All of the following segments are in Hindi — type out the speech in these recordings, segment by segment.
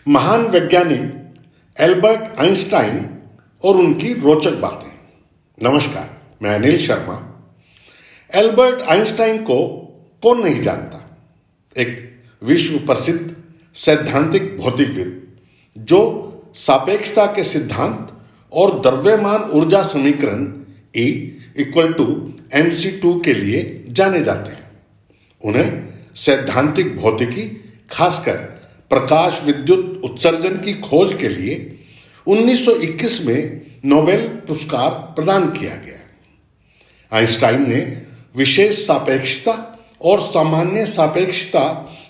महान वैज्ञानिक एल्बर्ट आइंस्टाइन और उनकी रोचक बातें। नमस्कार, मैं अनिल शर्मा। एल्बर्ट आइंस्टाइन को कौन नहीं जानता? एक विश्व प्रसिद्ध सैद्धांतिक भौतिकविद जो सापेक्षता के सिद्धांत और द्रव्यमान ऊर्जा समीकरण E = mc2 के लिए जाने जाते हैं। उन्हें सैद्धांतिक भौतिकी, खासकर प्रकाश विद्युत उत्सर्जन की खोज के लिए 1921 में नोबेल पुरस्कार प्रदान किया गया। आइंस्टाइन ने विशेष सापेक्षता और सामान्य सापेक्षता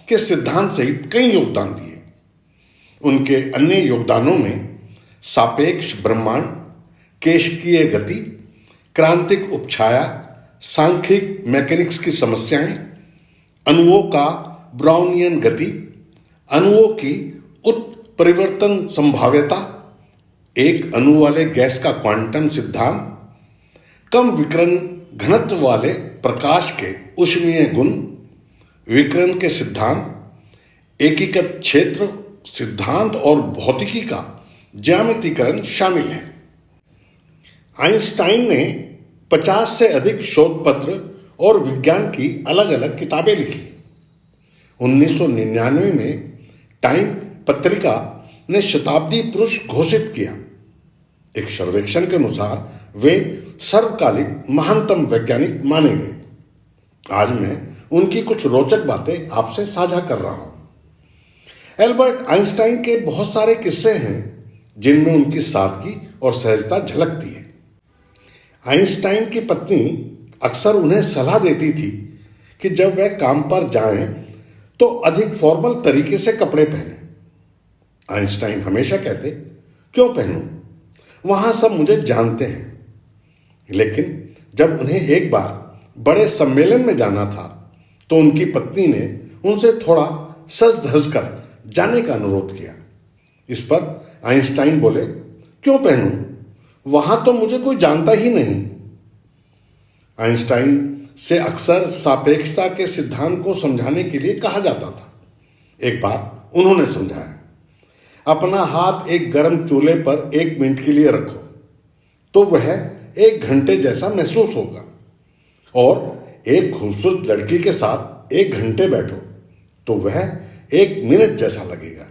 के सिद्धांत सहित कई योगदान दिए। उनके अन्य योगदानों में सापेक्ष ब्रह्मांड, केशिकीय गति, क्रांतिक उपछाया, सांख्यिक मैकेनिक्स की समस्याएं, अणुओं का ब्राउनियन गति, अणुओं की उत्परिवर्तन संभाव्यता, एक अणु वाले गैस का क्वांटम सिद्धांत, कम विकिरण घनत्व वाले प्रकाश के ऊष्मीय गुण, विकिरण के सिद्धांत, एकीकृत क्षेत्र सिद्धांत और भौतिकी का ज्यामितीकरण शामिल है। आइंस्टाइन ने 50 से अधिक शोध पत्र और विज्ञान की अलग अलग किताबें लिखी। 1999 में टाइम पत्रिका ने शताब्दी पुरुष घोषित किया। एक सर्वेक्षण के अनुसार वे सर्वकालिक महानतम वैज्ञानिक माने गए। आज मैं उनकी कुछ रोचक बातें आपसे साझा कर रहा हूं। एल्बर्ट आइंस्टाइन के बहुत सारे किस्से हैं जिनमें उनकी सादगी और सहजता झलकती है। आइंस्टाइन की पत्नी अक्सर उन्हें सलाह देती थी कि जब वह काम पर जाएं तो अधिक फॉर्मल तरीके से कपड़े पहने। आइंस्टाइन हमेशा कहते, क्यों पहनूं? वहां सब मुझे जानते हैं। लेकिन जब उन्हें एक बार बड़े सम्मेलन में जाना था तो उनकी पत्नी ने उनसे थोड़ा सज धज कर जाने का अनुरोध किया। इस पर आइंस्टाइन बोले, क्यों पहनूं? वहां तो मुझे कोई जानता ही नहीं। आइंस्टाइन से अक्सर सापेक्षता के सिद्धांत को समझाने के लिए कहा जाता था। एक बार उन्होंने समझाया, अपना हाथ एक गर्म चूल्हे पर 1 मिनट के लिए रखो तो वह 1 घंटे जैसा महसूस होगा, और एक खूबसूरत लड़की के साथ 1 घंटे बैठो तो वह 1 मिनट जैसा लगेगा।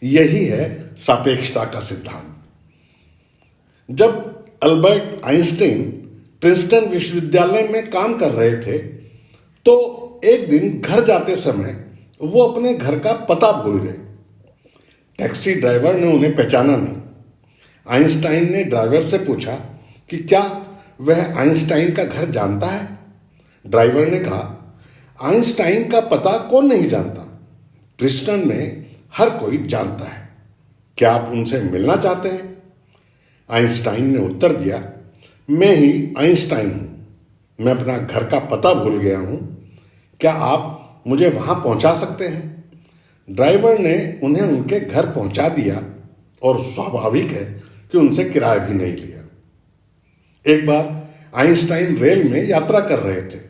यही है सापेक्षता का सिद्धांत। जब अल्बर्ट आइंस्टाइन प्रिंसटन विश्वविद्यालय में काम कर रहे थे तो एक दिन घर जाते समय वो अपने घर का पता भूल गए। टैक्सी ड्राइवर ने उन्हें पहचाना नहीं। आइंस्टाइन ने ड्राइवर से पूछा कि क्या वह आइंस्टाइन का घर जानता है। ड्राइवर ने कहा, आइंस्टाइन का पता कौन नहीं जानता? प्रिंसटन में हर कोई जानता है। क्या आप उनसे मिलना चाहते हैं? आइंस्टाइन ने उत्तर दिया, मैं ही आइंस्टाइन हूं। मैं अपना घर का पता भूल गया हूं। क्या आप मुझे वहां पहुंचा सकते हैं? ड्राइवर ने उन्हें उनके घर पहुंचा दिया और स्वाभाविक है कि उनसे किराया भी नहीं लिया। एक बार आइंस्टाइन रेल में यात्रा कर रहे थे।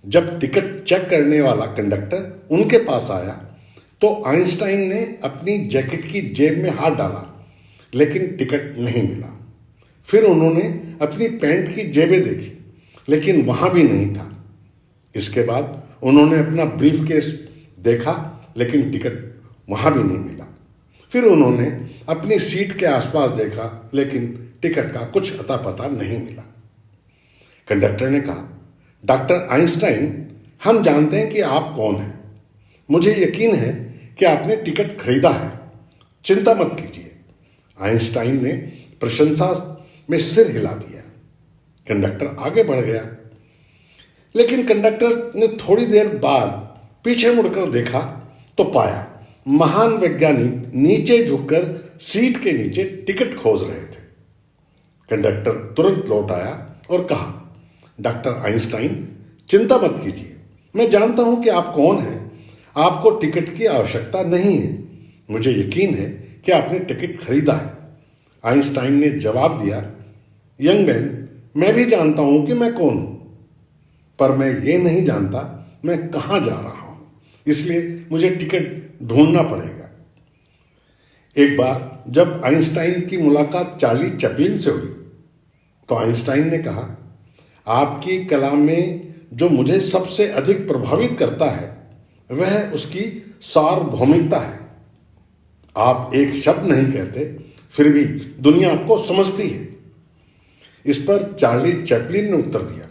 जब टिकट चेक करने वाला कंडक्टर उनके पास आया तो आइंस्टाइन ने अपनी जैकेट की जेब में हाथ डाला, लेकिन टिकट नहीं मिला। फिर उन्होंने अपनी पैंट की जेबें देखी, लेकिन वहां भी नहीं था। इसके बाद उन्होंने अपना ब्रीफकेस देखा, लेकिन टिकट वहां भी नहीं मिला। फिर उन्होंने अपनी सीट के आसपास देखा, लेकिन टिकट का कुछ अता पता नहीं मिला। कंडक्टर ने कहा, डॉक्टर आइंस्टाइन, हम जानते हैं कि आप कौन हैं। मुझे यकीन है कि आपने टिकट खरीदा है। चिंता मत कीजिए। आइंस्टाइन ने प्रशंसा में सिर हिला दिया। कंडक्टर आगे बढ़ गया, लेकिन कंडक्टर ने थोड़ी देर बाद पीछे मुड़कर देखा तो पाया महान वैज्ञानिक नीचे झुककर सीट के नीचे टिकट खोज रहे थे। कंडक्टर तुरंत लौट आया और कहा, डॉक्टर आइंस्टाइन, चिंता मत कीजिए। मैं जानता हूं कि आप कौन हैं। आपको टिकट की आवश्यकता नहीं है। मुझे यकीन है कि आपने टिकट खरीदा है। आइंस्टाइन ने जवाब दिया, यंग मैन, मैं भी जानता हूं कि मैं कौन हूं, पर मैं ये नहीं जानता मैं कहां जा रहा हूं। इसलिए मुझे टिकट ढूंढना पड़ेगा। एक बार जब आइंस्टाइन की मुलाकात चार्ली चैपलिन से हुई तो आइंस्टाइन ने कहा, आपकी कला में जो मुझे सबसे अधिक प्रभावित करता है वह उसकी सार्वभौमिकता है। आप एक शब्द नहीं कहते, फिर भी दुनिया आपको समझती है। इस पर चार्ली चैपलिन ने उत्तर दिया,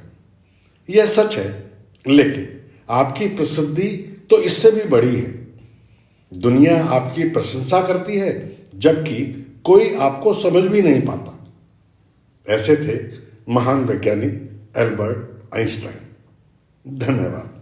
यह सच है, लेकिन आपकी प्रसिद्धि तो इससे भी बड़ी है। दुनिया आपकी प्रशंसा करती है जबकि कोई आपको समझ भी नहीं पाता। ऐसे थे महान वैज्ञानिक एल्बर्ट आइंस्टाइन। धन्यवाद।